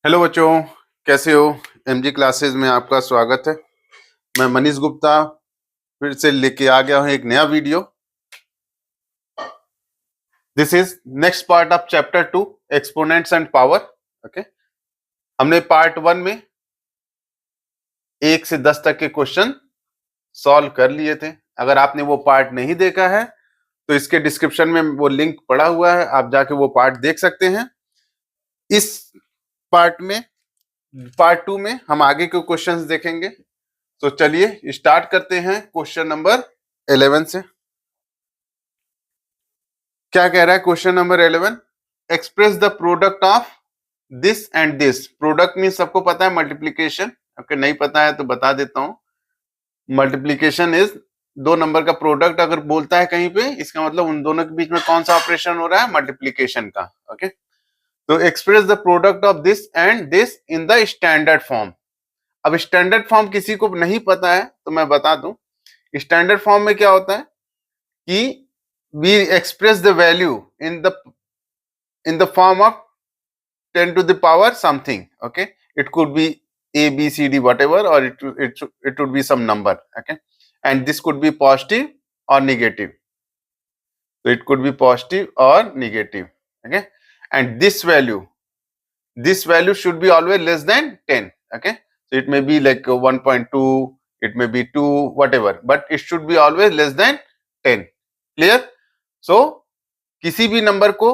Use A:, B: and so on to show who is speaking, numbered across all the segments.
A: Hello बच्चों, कैसे हो। एमजी क्लासेस में आपका स्वागत है। मैं मनीष गुप्ता फिर से लेके आ गया हूं एक नया video. This is next part of chapter 2 exponents and power. Okay, हमने पार्ट 1 में 1 से 10 तक के क्वेश्चन सॉल्व कर लिए थे। अगर आपने वो पार्ट नहीं देखा है तो इसके डिस्क्रिप्शन में वो लिंक पड़ा हुआ है, आप जाके वो पार्ट देख सकते हैं। इस पार्ट 2 में हम आगे के क्वेश्चंस देखेंगे। तो चलिए स्टार्ट करते हैं क्वेश्चन नंबर 11 से। क्या कह रहा है question number 11? Express the product of this and this. Product mean सबको पता है मल्टीप्लीकेशन। ओके, नहीं पता है तो बता देता हूं। मल्टीप्लीकेशन इज दो नंबर का प्रोडक्ट अगर बोलता है कहीं पे, इसका मतलब उन दोनों के बीच में कौन सा ऑपरेशन हो रहा है? मल्टीप्लीकेशन का। ओके, तो express the product of this and this in the standard form. अब स्टैंडर्ड फॉर्म किसी को नहीं पता है तो मैं बता दूं। स्टैंडर्ड फॉर्म में क्या होता है कि we express the value in the form of 10 to the power something. Okay, it could be a b c d whatever, or it would be some number. Okay, and this could be positive or negative. So it could be positive or negative. Okay, and this value should be always less than 10. Okay, so it may be like 1.2, it may be 2, whatever, but it should be always less than 10. Clear? So किसी भी number को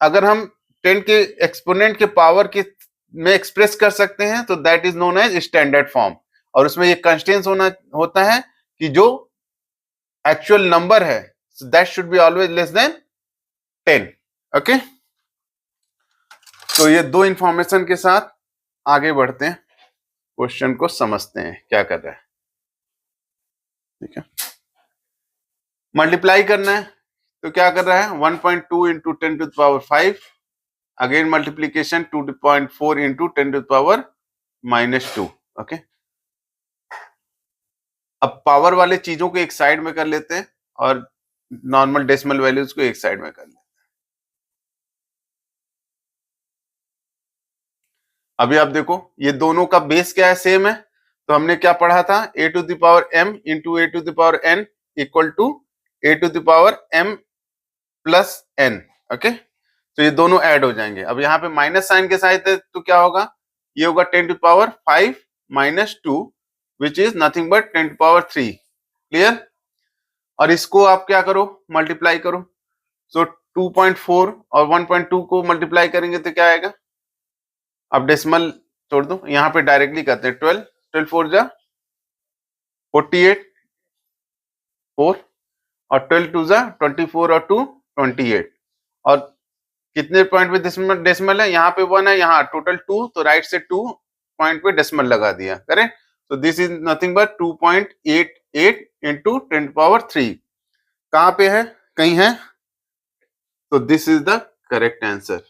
A: अगर हम 10 के exponent के power के में express कर सकते हैं तो that is known as standard form. और उसमें ये कंस्टेंस होता है कि जो एक्चुअल नंबर है that should be always less than 10। Okay, तो ये दो इंफॉर्मेशन के साथ आगे बढ़ते हैं, क्वेश्चन को समझते हैं क्या कर रहा है। ठीक है, मल्टीप्लाई करना है तो क्या कर रहा है? 1.2 into 10 to the power 5, again multiplication 2.4 into 10 to the power -2। Okay, अब पावर वाले चीजों को एक साइड में कर लेते हैं और नॉर्मल डेसिमल वैल्यूज को एक साइड में कर लेते हैं। अभी आप देखो ये दोनों का बेस क्या है? सेम है। तो हमने क्या पढ़ा था? a to the power m into a to the power n equal to a to the power m plus n। Okay, तो ये दोनों ऐड हो जाएंगे। अब यहाँ पे माइनस साइन के साथ है तो क्या होगा? ये होगा 10 to power 5 minus 2 which is nothing but 10 to power 3। Clear? और इसको आप क्या करो? मल्टीप्लाई करो। सो 2.4 और 1.2 को मल्टीप्लाई करेंगे तो क्या आएगा? अब डेसिमल छोड़ दो, यहाँ पे डायरेक्टली करते हैं। 12 4 जा 48 4 और 12 2 जा 24 और 2 28। और कितने पॉइंट पे डेसिमल है? यहाँ पे 1 है, यहाँ टोटल 2, तो राइट से 2 पॉइंट पे डेसिमल लगा दिया। करेक्ट? तो this is nothing but 2.88 into 10 power 3। कहाँ पे है? कहीं है, तो this is the correct answer.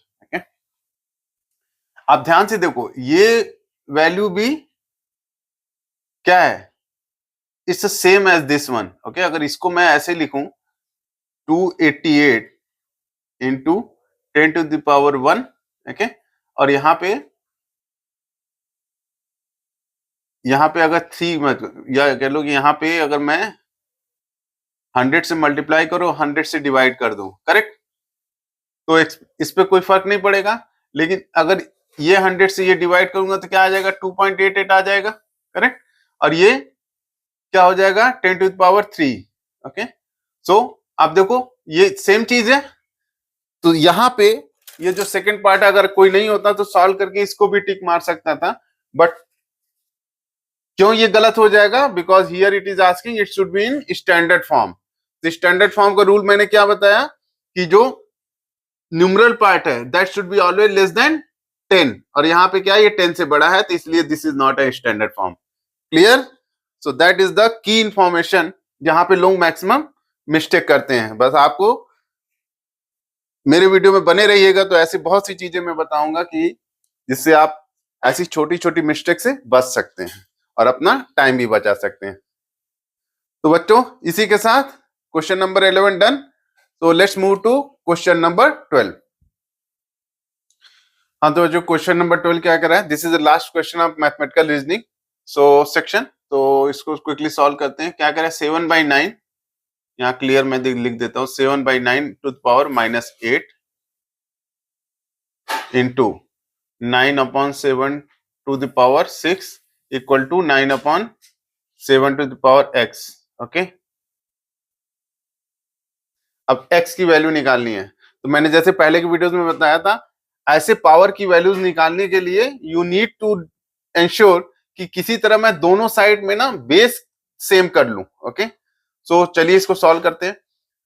A: आप ध्यान से देखो, ये वैल्यू भी क्या है? It's same as this one. Okay, अगर इसको मैं ऐसे लिखूं 288 into 10 to the power 1। Okay, और यहाँ पे अगर 3 मतलब या कह लो कि यहाँ पे अगर मैं 100 से मल्टीप्लाई करो, 100 से डिवाइड कर दूं, करेक्ट, तो इस पे कोई फर्क नहीं पड़ेगा। लेकिन अगर ये 100 से ये डिवाइड करूंगा तो क्या आ जाएगा? 2.88 आ जाएगा। करेक्ट? और ये क्या हो जाएगा? 10 टू द पावर 3। ओके, सो आप देखो ये सेम चीज है। तो यहाँ पे ये जो सेकंड पार्ट अगर कोई नहीं होता तो सॉल्व करके इसको भी टिक मार सकता था, बट क्यों ये गलत हो जाएगा? Because here it is asking it should be in standard form. तो स्टैंडर्ड फॉर्म का रूल मैंने क्या बताया कि जो न्यूमरल पार्ट है that should be always less than 10, और यहाँ पे क्या है? ये 10 से बड़ा है, तो इसलिए this is not a standard form. Clear? So that is the की इंफॉर्मेशन जहां पे लोग मैक्सिमम मिस्टेक करते हैं। बस आपको मेरे वीडियो में बने रहिएगा तो ऐसी बहुत सी चीजें मैं बताऊंगा कि जिससे आप ऐसी छोटी छोटी मिस्टेक से बच सकते हैं और अपना टाइम भी बचा सकते हैं। तो बच्चों, इसी के साथ क्वेश्चन नंबर 11 डन। तो let's move to question number 12। हाँ तो जो क्वेश्चन नंबर 12 क्या कर रहा है, this is the last question of mathematical reasoning so section. तो इसको क्विकली सॉल्व करते हैं। क्या कर रहा है, 7/9, यहाँ क्लियर मैं लिख देता हूँ, 7/9 to the power -8 into 9/7 to the power 6 equal to 9/7 to the power x। Okay, अब x की वैल्यू निकालनी है। तो मैंने जैसे पहले की वीडियोस में बताया था, ऐसे पावर की वैल्यूज निकालने के लिए यू नीड टू एंश्योर कि किसी तरह मैं दोनों साइड में ना बेस सेम कर लूं। ओके, सो चलिए इसको सॉल्व करते हैं।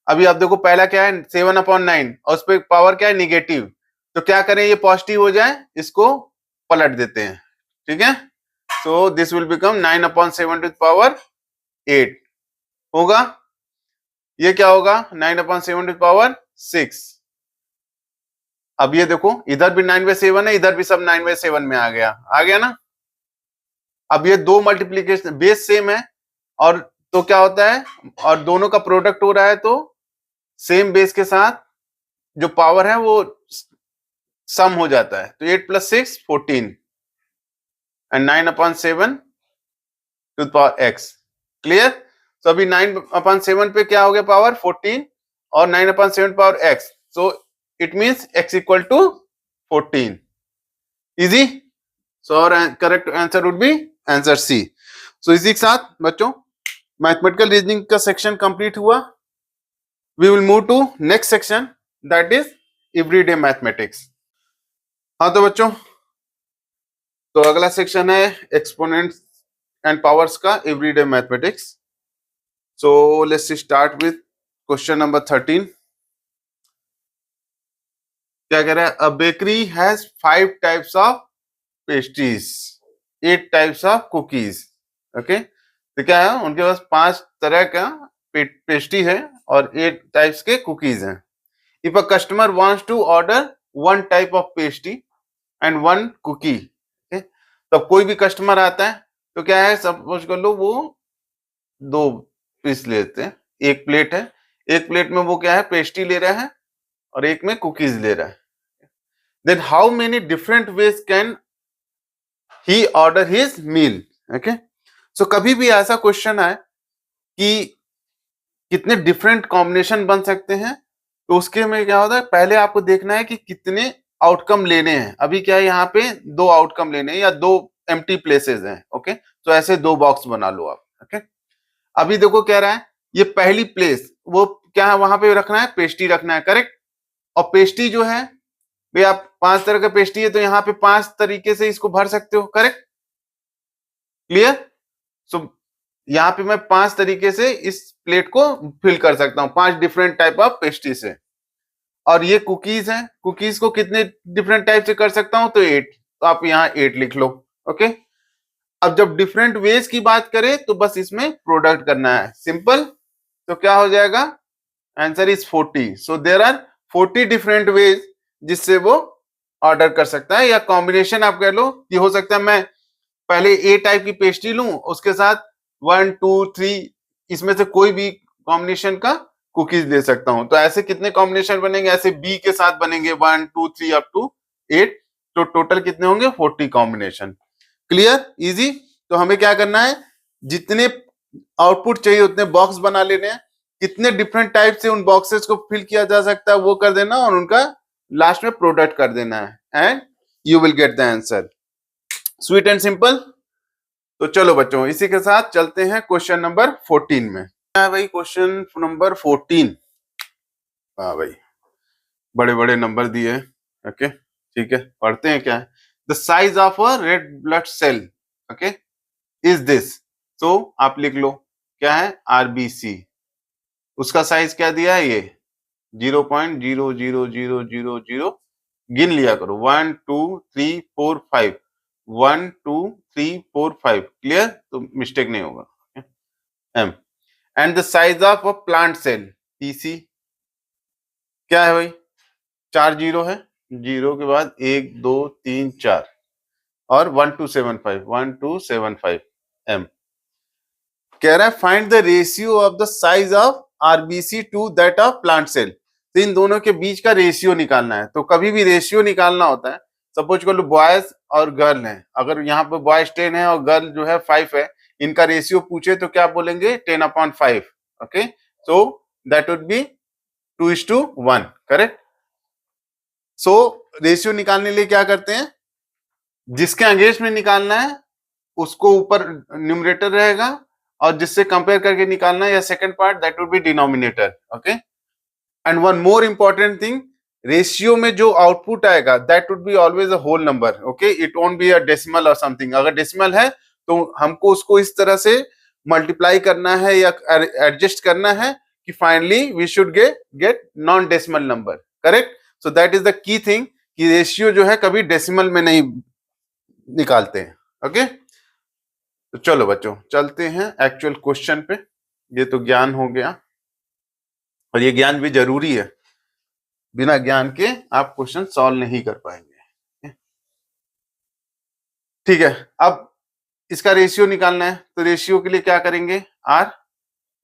A: अभी आप देखो पहला क्या है, 7/9 और उस पर पावर क्या है, निगेटिव। तो क्या करें, ये पॉजिटिव हो जाए, इसको पलट देते हैं। ठीक है, so this will become 9/7 to the power 8 होगा। ये क्या होगा, 9/7 टू द पावर 6। अब ये देखो इधर भी 9/7 है, इधर भी सब 9/7 में आ गया ना। अब ये दो मल्टीप्लीकेशन, बेस सेम है और तो क्या होता है, और दोनों का प्रोडक्ट हो रहा है, तो सेम बेस के साथ जो पावर है वो सम हो जाता है। तो 8 + 6 14 and 9/7 to the power x। Clear. तो अभी 9/7 पे क्या हो गया, पावर 14 और 9/7 power x। So it means x equal to 14। Easy. So और correct answer would be answer C. So इसी के साथ बच्चों मैथमेटिकल रीजनिंग का सेक्शन कंप्लीट हुआ। We will move to next section, that is everyday mathematics. हाँ तो बच्चों, तो अगला सेक्शन है एक्सपोनेंट्स एंड पावर्स का everyday mathematics. So let's start with question number 13। क्या कह रहा है, a bakery has 5 types of pastries, 8 types of cookies. Okay, तो क्या है, उनके पास 5 तरह का पेस्ट्री है और 8 टाइप्स के कुकीज हैं। If a customer wants to order 1 type of pastry and 1 cookie, तो कोई भी कस्टमर आता है तो क्या है, सपोज कर लो वो 2 पीस लेते हैं, एक प्लेट है, एक प्लेट में वो क्या है, पेस्ट्री ले रहा है और एक में कुकीज ले रहा है। Then how many different ways can he order his meal. Okay, so कभी भी ऐसा क्वेश्चन आए कि कितने डिफरेंट कॉम्बिनेशन बन सकते हैं, तो उसके में क्या होता है, पहले आपको देखना है कि कितने आउटकम लेने हैं। अभी क्या है, यहाँ पे 2 आउटकम लेने हैं या 2 एम्प्टी प्लेसेस हैं। ओके, तो ऐसे 2 बॉक्स बना लो आप। ओके, अभी देखो कह रहा है ये पहली प्लेस वो क्या है, वहां पे रखना है, पेस्ट्री रखना है। करेक्ट। और पेस्ट्री जो है भाई, आप 5 तरह का पेस्ट्री है तो यहाँ पे 5 तरीके से इसको भर सकते हो। Correct, clear. सो यहाँ पे मैं 5 तरीके से इस प्लेट को फिल कर सकता हूँ, 5 डिफरेंट टाइप ऑफ पेस्ट्री से। और ये कुकीज हैं, कुकीज को कितने डिफरेंट टाइप से कर सकता हूं, तो 8। तो आप यहाँ 8 लिख लो। ओके, अब जब डिफरेंट वेज की बात करें तो बस इसमें प्रोडक्ट करना है, सिंपल। तो क्या हो जाएगा, answer is 40। So there are 40 different ways जिससे वो ऑर्डर कर सकता है, या कॉम्बिनेशन आप कह लो कि हो सकता है मैं पहले ए टाइप की पेस्ट्री लूं, उसके साथ 1 2 3 इसमें से कोई भी कॉम्बिनेशन का कुकीज ले सकता हूं। तो ऐसे कितने कॉम्बिनेशन बनेंगे, ऐसे बी के साथ बनेंगे 1 2 3 अप टू 8। तो टोटल कितने होंगे, 40 कॉम्बिनेशन। Clear, easy. तो हमें क्या करना है, जितने आउटपुट चाहिए उतने बॉक्स बना लेने हैं, कितने डिफरेंट टाइप से उन बॉक्सेस को फिल किया जा सकता है वो कर देना, और उनका लास्ट में प्रोडक्ट कर देना है, and you will get the answer. Sweet and simple. तो चलो बच्चों, इसी के साथ चलते हैं क्वेश्चन नंबर 14 में। भाई क्वेश्चन नंबर 14। हाँ भाई, बड़े बड़े नंबर दिए। ओके, ठीक है, पढ़ते हैं क्या है। The size of a red blood cell, okay, is this. तो आप लिख लो क्या है, आरबीसी। उसका साइज क्या दिया है, ये 0.00000, गिन लिया करो, 1 2 3 4 5, 1 2 3 4 5। क्लियर, तो मिस्टेक नहीं होगा। M and the size of a plant cell, PC, क्या है भाई, 4 जीरो है, जीरो के बाद 1 2 3 4 और 1275 एम। कह रहा है find the ratio of the size of RBC to that of plant cell. तो इन दोनों के बीच का रेशियो निकालना है। तो कभी भी रेशियो निकालना होता है, सपोज कर लो बॉयज और गर्ल हैं, अगर यहाँ पे बॉयज 10 है और गर्ल जो है 5 है, इनका रेशियो पूछे तो क्या बोलेंगे 10/5. Okay, so that would B 2:1. Correct. So ratio निकालने के लिए क्या करते हैं, जिसके अगेंस्ट में निकालना है उसको ऊपर न्यूमरेटर रहेगा और जिससे कंपेयर करके निकालना है या second part that would be denominator. Okay, and one more important thing, ratio में जो आउटपुट आएगा that would be always a whole number. Okay, it won't be a decimal और समथिंग. अगर डेसिमल है तो हमको उसको इस तरह से मल्टीप्लाई करना है या एडजस्ट करना है कि finally we should get non decimal number. Correct. So that is the key thing कि रेशियो जो है कभी डेसिमल में नहीं निकालते हैं. ओके, तो चलो बच्चों चलते हैं एक्चुअल क्वेश्चन पे. ये तो ज्ञान हो गया और ये ज्ञान भी जरूरी है, बिना ज्ञान के आप क्वेश्चन सॉल्व नहीं कर पाएंगे. ठीक है, अब इसका रेशियो निकालना है तो रेशियो के लिए क्या करेंगे, आर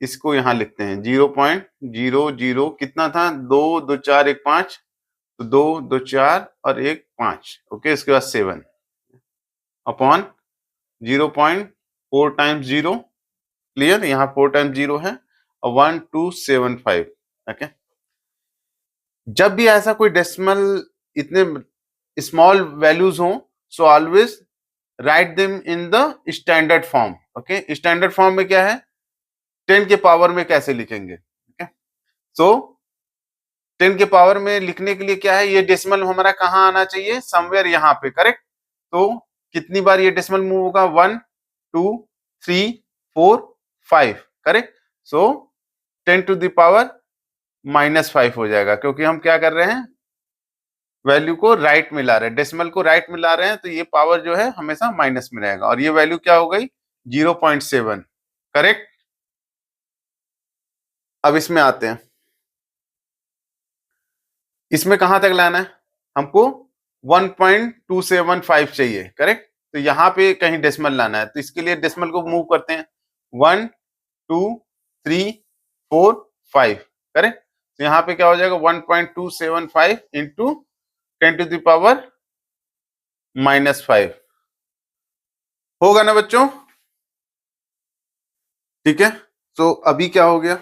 A: इसको यहां लिखते हैं 0.00 कितना था 2 2 4 1 5, तो 2 2 4 और 1 5. ओके, इसके बाद 7 अपॉन 0.4 टाइम्स 0. क्लियर, यहाँ 4 टाइम्स 0 है और 1275. ओके, जब भी ऐसा कोई डेसिमल इतने स्मॉल वैल्यूज हो so always write them in the standard form. Okay, standard form में क्या है, 10 के पावर में कैसे लिखेंगे. ओके, सो 10 के पावर में लिखने के लिए क्या है, ये डेसिमल हमारा कहाँ आना चाहिए, समवेयर यहाँ पे. करेक्ट. तो कितनी बार ये डेसिमल मूव होगा, 1 2 3 4 5. Correct. So 10 to the power -5 हो जाएगा, क्योंकि हम क्या कर रहे हैं, वैल्यू को राइट में ला रहे हैं, डेसिमल को राइट में ला रहे हैं, तो ये पावर जो है हमेशा माइनस में रहेगा और ये वैल्यू क्या हो गई 0.7. करेक्ट. अब इसमें आते हैं, इसमें कहां तक लाना है हमको, 1.275 चाहिए. करेक्ट. तो यहाँ पे कहीं डेसिमल लाना है, तो इसके लिए डेसिमल को मूव करते हैं 1 2 3 4 5. करेक्ट. तो यहाँ पे क्या हो जाएगा 1.275 इंटू 10 टू द पावर -5 होगा ना बच्चों. ठीक है, तो अभी क्या हो गया,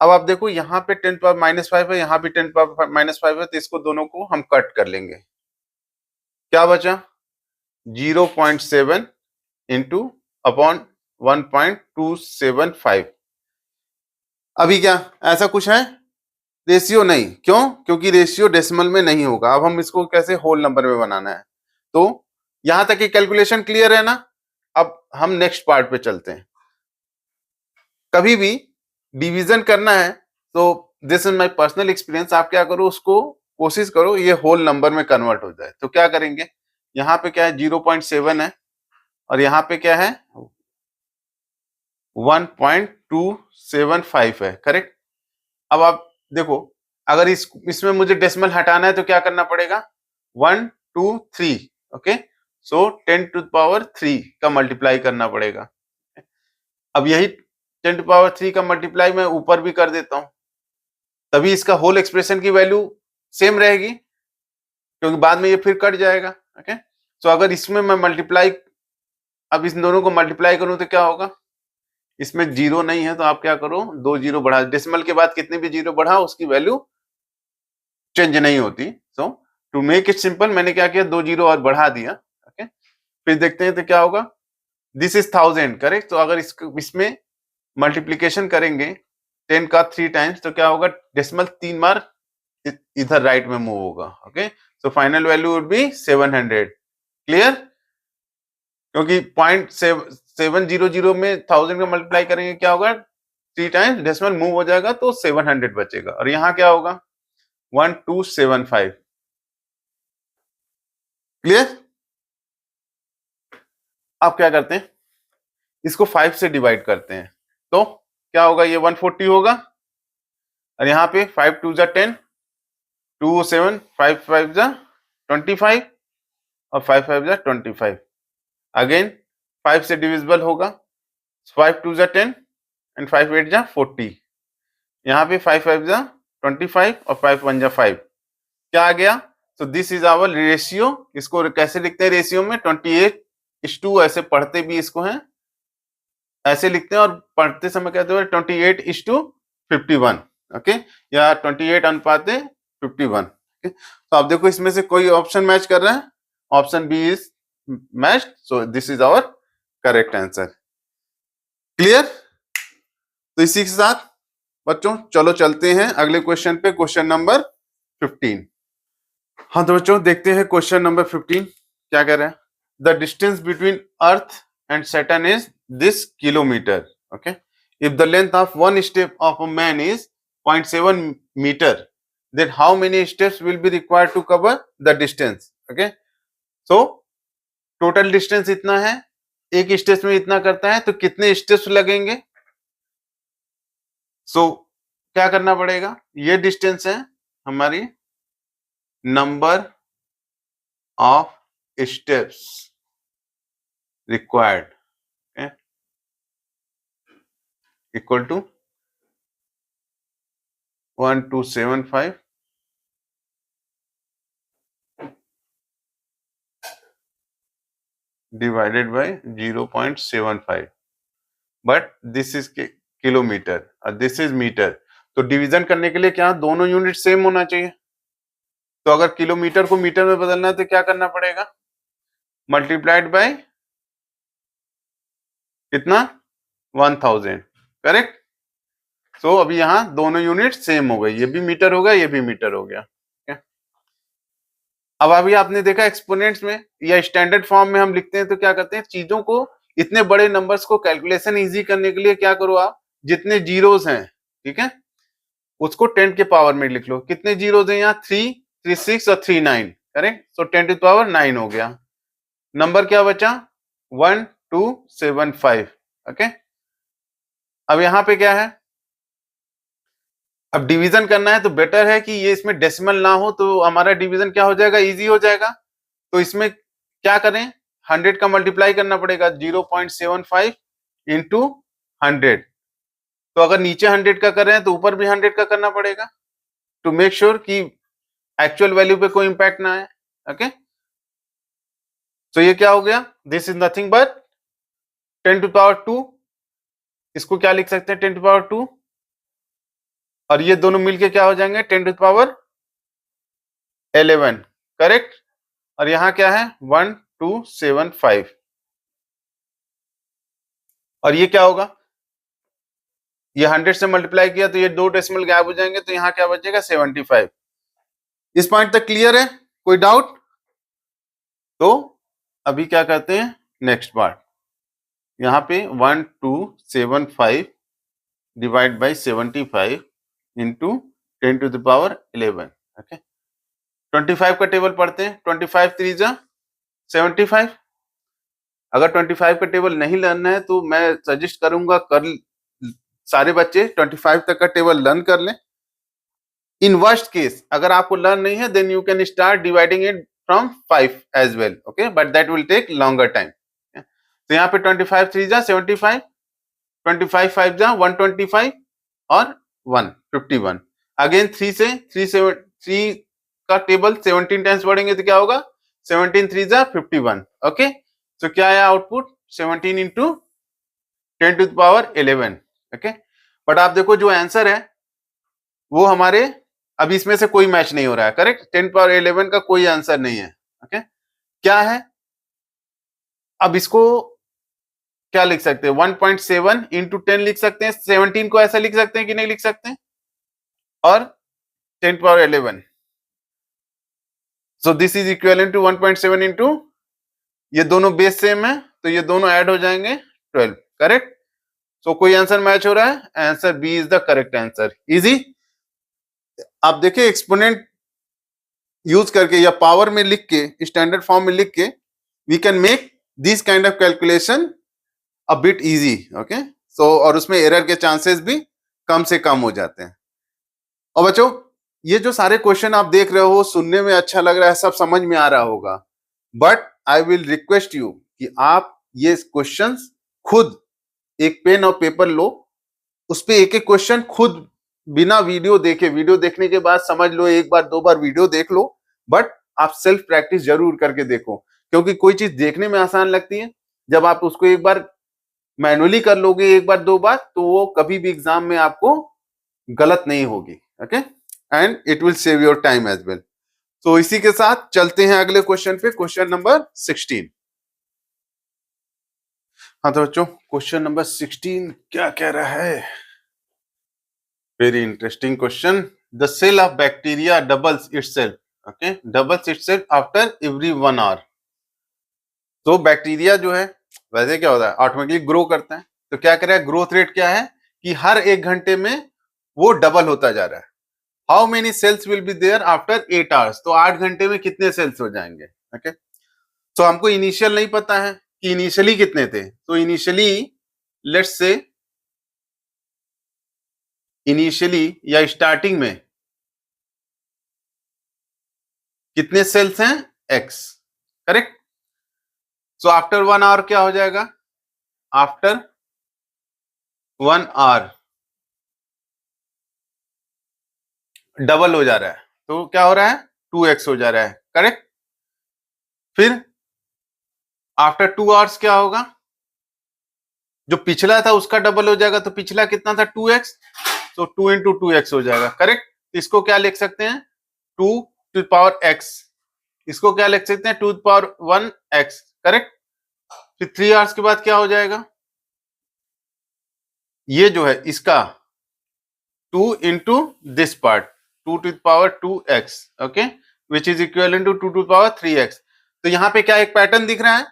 A: अब आप देखो यहाँ पे 10 पावर -5 है, यहाँ भी 10 पावर -5 है, तो इसको दोनों को हम कट कर लेंगे. क्या बचा 0.7 इंटू अपॉन 1.275. अभी क्या ऐसा कुछ है, रेशियो नहीं, क्यों, क्योंकि रेशियो डेसिमल में नहीं होगा. अब हम इसको कैसे होल नंबर में बनाना है, तो यहां तक की कैलकुलेशन क्लियर है ना. अब हम नेक्स्ट पार्ट पे चलते हैं. कभी भी डिवीजन करना है तो this is my personal experience, आप क्या करो, उसको कोशिश करो ये होल नंबर में कन्वर्ट हो जाए. तो क्या करेंगे, यहाँ पे क्या है 0.7 है और यहाँ पे क्या है 1.275 है. करेक्ट. अब आप देखो, अगर इसमें मुझे डेसिमल हटाना है तो क्या करना पड़ेगा, 1 2 3. Okay, so 10 to the power 3 का मल्टीप्लाई करना पड़ेगा. अब यही 10 टू पावर 3 का मल्टीप्लाई मैं ऊपर भी कर देता हूं, तभी इसका होल एक्सप्रेशन की वैल्यू सेम रहेगी, क्योंकि बाद में ये फिर कट जाएगा. ओके, सो अगर इसमें मैं मल्टीप्लाई, अब इन दोनों को मल्टीप्लाई करूं तो क्या होगा, इसमें जीरो नहीं है तो आप क्या करो, 2 जीरो बढ़ा, डेसिमल के बाद कितने भी जीरो बढ़ा उसकी वैल्यू चेंज नहीं होती. सो टू मेक इट सिंपल मैंने क्या किया, 2 जीरो और बढ़ा दिया. ओके, फिर देखते हैं तो क्या होगा, दिस इज 1000. करेक्ट. तो अगर इसमें मल्टीप्लीकेशन करेंगे 10 का 3 टाइम्स तो क्या होगा, डेसिमल 3 बार इधर राइट में मूव होगा. Okay, so final value would be 700. Clear, क्योंकि 0.700 में 1000 का मल्टीप्लाई करेंगे क्या होगा, 3 टाइम्स डेसिमल मूव हो जाएगा तो 700 बचेगा. और यहाँ क्या होगा 1275. क्लियर. आप क्या करते हैं, इसको 5 से डिवाइड करते हैं तो क्या होगा, ये 140 होगा और यहाँ पे 5 2 जा 10, 2 7, 5 5 जा 25 और 5 5 जा 25. अगेन 5 से डिविजिबल होगा, 5 2 जा 10 एंड 5 8 जा 40. यहाँ पे 5 5 जा 25 और 5 1 जा 5. क्या आ गया so this is our ratio. इसको कैसे लिखते हैं रेशियो में? 28:2 ऐसे पढ़ते भी इसको हैं, ऐसे लिखते हैं, और पढ़ते समय कहते हैं 28:51, ओके, या 28:51। तो आप देखो इसमें से कोई ऑप्शन मैच कर रहा है, option B is matched, so this is our correct answer. Clear? तो इसी के साथ बच्चों चलो चलते हैं अगले क्वेश्चन पे, क्वेश्चन नंबर 15। हाँ तो बच्चों देखते हैं क्वेश्चन नंबर 15 क्या कह रहा है। The distance between Earth and Saturn is this kilometre, okay. If the length of one step of a man is 0.7 metre, then how many steps will be required to cover the distance, okay? So total distance इतना है, एक step में इतना करता है, तो कितने steps लगेंगे? सो क्या करना पड़ेगा? ये डिस्टेंस है हमारी number of steps required, equal to 1275 divided by 0.75, but this is kilometre और दिस इज मीटर। तो डिवीजन करने के लिए क्या दोनों यूनिट सेम होना चाहिए। तो अगर किलोमीटर को मीटर में बदलना है तो क्या करना पड़ेगा? मल्टीप्लाइड बाय कितना? 1000, करेक्ट। सो अभी यहां दोनों यूनिट सेम हो गई, ये भी मीटर हो गया, ये भी मीटर हो गया। अब अभी आपने देखा एक्सपोनेंट्स में या स्टैंडर्ड फॉर्म में हम लिखते हैं तो क्या करते हैं, चीजों को इतने बड़े नंबर्स को कैलकुलेशन इजी करने के लिए क्या करो आप, जितने जीरोस हैं, ठीक है, उसको 10 के पावर में लिख लो। कितने जीरोस हैं यहाँ? 3, 36 और 39, करेक्ट। सो 10 टू पावर 9 हो गया। नंबर क्या बचा? 1275, ओके। अब यहाँ पे क्या है, अब डिवीजन करना है तो बेटर है कि ये इसमें डेसिमल ना हो, तो हमारा डिवीजन क्या हो जाएगा, इजी हो जाएगा। तो इसमें क्या करें, 100 का मल्टीप्लाई करना पड़ेगा, 0.75 इंटू 100। तो अगर नीचे 100 का कर रहे हैं तो ऊपर भी 100 का करना पड़ेगा, टू मेक श्योर कि एक्चुअल वैल्यू पे कोई इंपैक्ट ना आए, ओके। तो ये क्या हो गया, this is nothing but 10 to power 2। इसको क्या लिख सकते हैं, 10 टू पावर 2, और ये दोनों मिलके क्या हो जाएंगे, 10 टू पावर 11, करेक्ट। और यहां क्या है, 1275, और ये क्या होगा, ये 100 से मल्टीप्लाई किया तो ये 2 डेसिमल गायब हो जाएंगे, तो यहां क्या बचेगा, 75। इस पॉइंट तक क्लियर है? कोई डाउट? तो अभी क्या करते हैं, नेक्स्ट पार्ट, यहाँ पे 1275 divide by 75 into 10 to the power 11, okay. 25 का टेबल पढ़ते हैं, 25 3 जा 75। अगर 25 का टेबल नहीं लर्न है तो मैं सजेस्ट करूंगा सारे बच्चे 25 तक का टेबल लर्न कर लें। इन वर्स्ट केस अगर आपको लर्न नहीं है, then you can start dividing it from 5 as well, okay, but that will take longer time. तो यहाँ पे 25 3 जा 75, 25 5 जा 125 और 151। अगेन 3 का टेबल 17 टाइम्स बढ़ेंगे तो क्या होगा, 17 3 जा 51, ओके। तो क्या आया output, 17 into 10 to the power 11, okay. But आप देखो जो आंसर है वो हमारे अभी इसमें से कोई मैच नहीं हो रहा है, करेक्ट। 10 पावर 11 का कोई आंसर नहीं है, ओके। क्या है, अब इसको क्या लिख सकते हैं, 1.7 इंटू 10 लिख सकते हैं, 17 को ऐसा लिख सकते हैं कि नहीं लिख सकते हैं, और 10 power 11, so this is equivalent to 1.7 into, ये दोनों बेस सेम है तो ये दोनों ऐड हो जाएंगे 12, करेक्ट। सो कोई आंसर मैच हो रहा है, answer B is the correct answer. Easy. आप देखिए एक्सपोनेंट यूज करके या पावर में लिख के, स्टैंडर्ड फॉर्म में लिख के, we can make this kind of calculation a bit easy, okay. So और उसमें एरर के चांसेस भी कम से कम हो जाते हैं। और बच्चों ये जो सारे क्वेश्चन आप देख रहे हो, सुनने में अच्छा लग रहा है, सब समझ में आ रहा होगा, but I will request you कि आप ये क्वेश्चंस खुद एक पेन और पेपर लो, उस पे एक एक क्वेश्चन खुद बिना वीडियो देखे, वीडियो देखने के बाद समझ लो, एक बार दो बार वीडियो देख लो, बट आप सेल्फ प्रैक्टिस जरूर करके देखो, क्योंकि कोई चीज देखने में आसान लगती है, जब आप उसको एक बार मैनुअली कर लोगे, एक बार दो बार, तो वो कभी भी एग्जाम में आपको गलत नहीं होगी। Okay, and it will save your time as well. तो इसी के साथ चलते हैं अगले क्वेश्चन पे, क्वेश्चन नंबर 16। हाँ तो बच्चों, क्वेश्चन नंबर 16 क्या कह रहा है? Very interesting question. The cell of bacteria doubles itself, okay, doubles itself after every 1 hour. तो बैक्टीरिया जो है वैसे क्या होता है, ऑटोमेटिकली ग्रो करता है। तो क्या कर रहा है, ग्रोथ रेट क्या है कि हर 1 घंटे में वो डबल होता जा रहा है। How many cells will be there after 8 hours? तो 8 घंटे में कितने सेल्स हो जाएंगे? ओके, तो हमको इनिशियल नहीं पता है कि इनिशियली कितने थे। तो इनिशियली लेट्स से, इनिशियली या स्टार्टिंग में कितने सेल्स हैं? X, correct. So after 1 hour क्या हो जाएगा? आफ्टर 1 आवर डबल हो जा रहा है, तो क्या हो रहा है? 2x हो जा रहा है, करेक्ट। फिर आफ्टर 2 आवर्स क्या होगा? जो पिछला था उसका डबल हो जाएगा। तो पिछला कितना था? 2x, तो 2 इंटू 2x हो जाएगा, करेक्ट। इसको क्या लिख सकते हैं? 2 टू पावर x। इसको क्या लिख सकते हैं? 2 टू पावर 1x, करेक्ट। फिर 3 आवर्स के बाद क्या हो जाएगा? ये जो है इसका 2 into this part, 2 to power 2x, okay, which is equal to 2 to power 3x। तो यहां पे क्या एक पैटर्न दिख रहा है?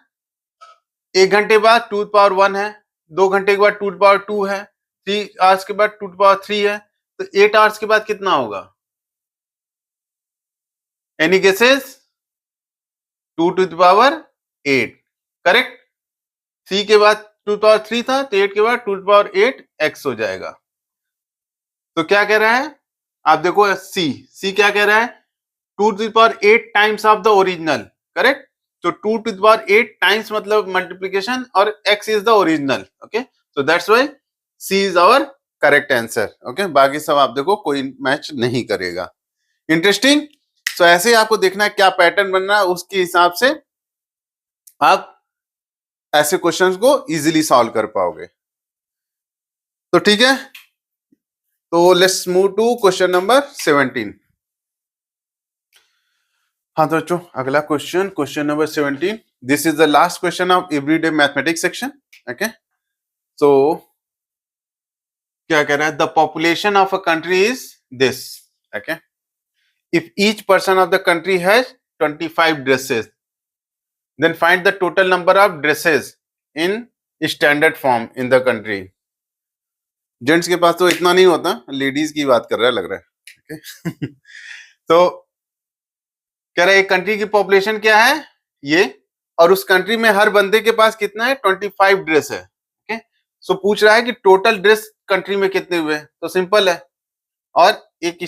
A: 1 घंटे बाद 2 पावर 1 है, 2 घंटे के बाद 2 पावर 2 है, 3 आवर्स के बाद 2 पावर 3 है। तो 8 आवर्स के बाद कितना होगा? Any guesses? 2 to power 8, correct. 3 के बाद 2 पावर 3 था, तो 8 के बाद 2 पावर 8 x हो जाएगा। तो क्या कह रहा है? आप देखो सी क्या कह रहा है? 2 to power 8 times of the original, correct. तो 2 टू पावर 8 टाइम्स मतलब मल्टीप्लीकेशन, और x is the original, okay. So that's why C is our correct answer, okay. बाकी सब आप देखो कोई मैच नहीं करेगा। इंटरेस्टिंग। तो ऐसे ही आपको देखना है क्या पैटर्न बन रहा है, उसके हिसाब से आप ऐसे क्वेश्चंस को इजीली सॉल्व कर पाओगे। तो ठीक है, तो let's move to question number 17। हाँ तो बच्चों, अगला question, question number 17। This is the last question of everyday mathematics section, okay. So क्या कह रहा है? The population of a country is this, okay. If each person of the country has 25 dresses, then find the total number of dresses in standard form in the country. Gents के पास तो इतना नहीं होता, लेडीज की बात कर रहा है लग रहा है, ओके। तो कह रहा है एक कंट्री की पॉपुलेशन क्या है ये, और उस कंट्री में हर बंदे के पास कितना है? 25 ड्रेस है, ओके। सो पूछ रहा है कि टोटल ड्रेस कंट्री में कितने हुए? तो सिंपल है। और एक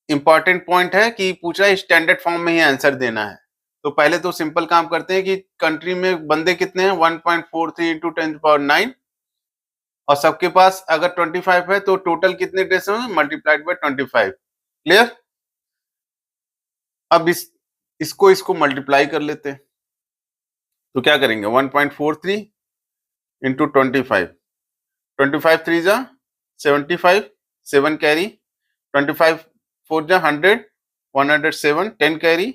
A: इंपॉर्टेंट पॉइंट है कि पूछ रहा है स्टैंडर्ड फॉर्म में ही आंसर देना है। तो पहले तो सिंपल काम करते हैं कि कंट्री में बंदे कितने हैं? 1.43 इंटू 10⁹, और सबके पास अगर 25 है तो टोटल कितने ड्रेस होंगे? Multiplied by 25। क्लियर? अब इसको मल्टीप्लाई कर लेते हैं। तो क्या करेंगे? 1.43 इंटू 25, 25 3 जा 75, 7 कैरी, 25 4 जा 100, 107, 10 कैरी,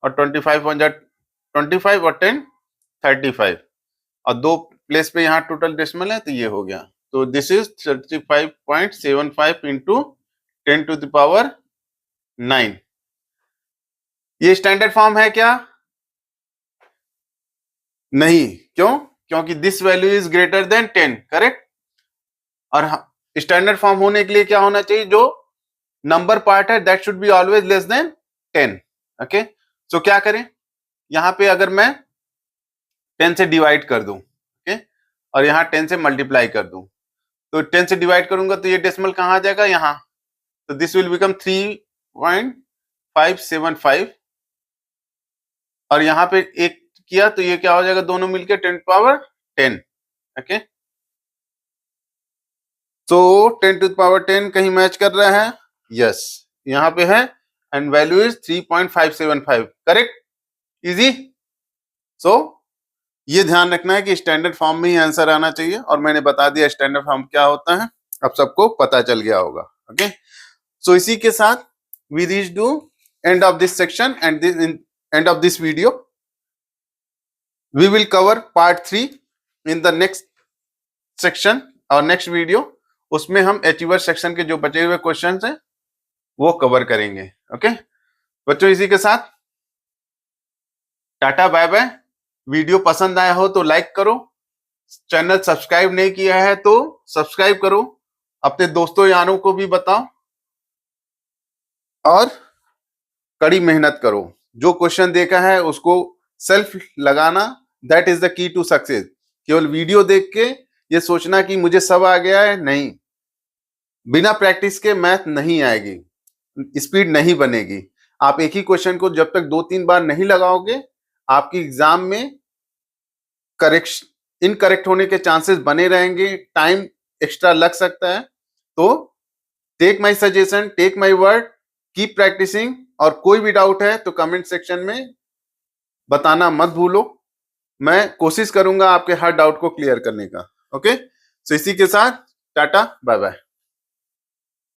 A: और 25 1 जा 25 और 10 35, और 2 प्लेस पे यहाँ टोटल डेसिमल है तो ये हो गया। तो this is 35.75 into 10 to the power 9। ये स्टैंडर्ड फॉर्म है क्या? नहीं। क्यों? क्योंकि this value is greater than 10, correct. और स्टैंडर्ड फॉर्म होने के लिए क्या होना चाहिए? जो नंबर पार्ट है that should be always less than 10, okay. So क्या करें? यहां पे अगर मैं 10 से डिवाइड कर दूं, ओके, और यहां 10 से मल्टीप्लाई कर दूं, तो 10 से डिवाइड करूंगा तो ये डेसिमल कहां आ जाएगा? यहां। तो दिस विल बिकम 3.575, और यहां पे एक किया तो ये क्या हो जाएगा? दोनों मिलकर 10 पावर 10, ओके। तो 10 टू पावर 10 कहीं मैच कर रहा है? यस, यहाँ पे है। and value is 3.575. Correct? Easy? So ये ध्यान रखना है कि स्टैंडर्ड फॉर्म में ही आंसर आना चाहिए, और मैंने बता दिया स्टैंडर्ड फॉर्म क्या होता है, अब सबको पता चल गया होगा। ओके, सो इसी के साथ we reach to end of this section and end of this video. We will cover part 3 in the next section और नेक्स्ट वीडियो। उसमें हम अचीवर सेक्शन के जो बचे हुए क्वेश्चंस हैं वो कवर करेंगे। ओके बच्चों, इसी के साथ टाटा बाय बाय। वीडियो पसंद आया हो तो लाइक करो, चैनल सब्सक्राइब नहीं किया है तो सब्सक्राइब करो, अपने दोस्तों यारों को भी बताओ, और कड़ी मेहनत करो। जो क्वेश्चन देखा है उसको सेल्फ लगाना, that is the key to success. केवल वीडियो देख के ये सोचना कि मुझे सब आ गया है, नहीं। बिना प्रैक्टिस के मैथ नहीं आएगी, स्पीड नहीं बनेगी। आप एक ही क्वेश्चन को जब तक 2-3 बार नहीं लगाओगे, आपकी एग्जाम में इनकरेक्ट होने के चांसेस बने रहेंगे, टाइम एक्स्ट्रा लग सकता है। तो take my suggestion, take my word, keep practising, और कोई भी डाउट है तो कमेंट सेक्शन में बताना मत भूलो। मैं कोशिश करूंगा आपके हर डाउट को क्लियर करने का। ओके, सो इसी के साथ टाटा बाय बाय।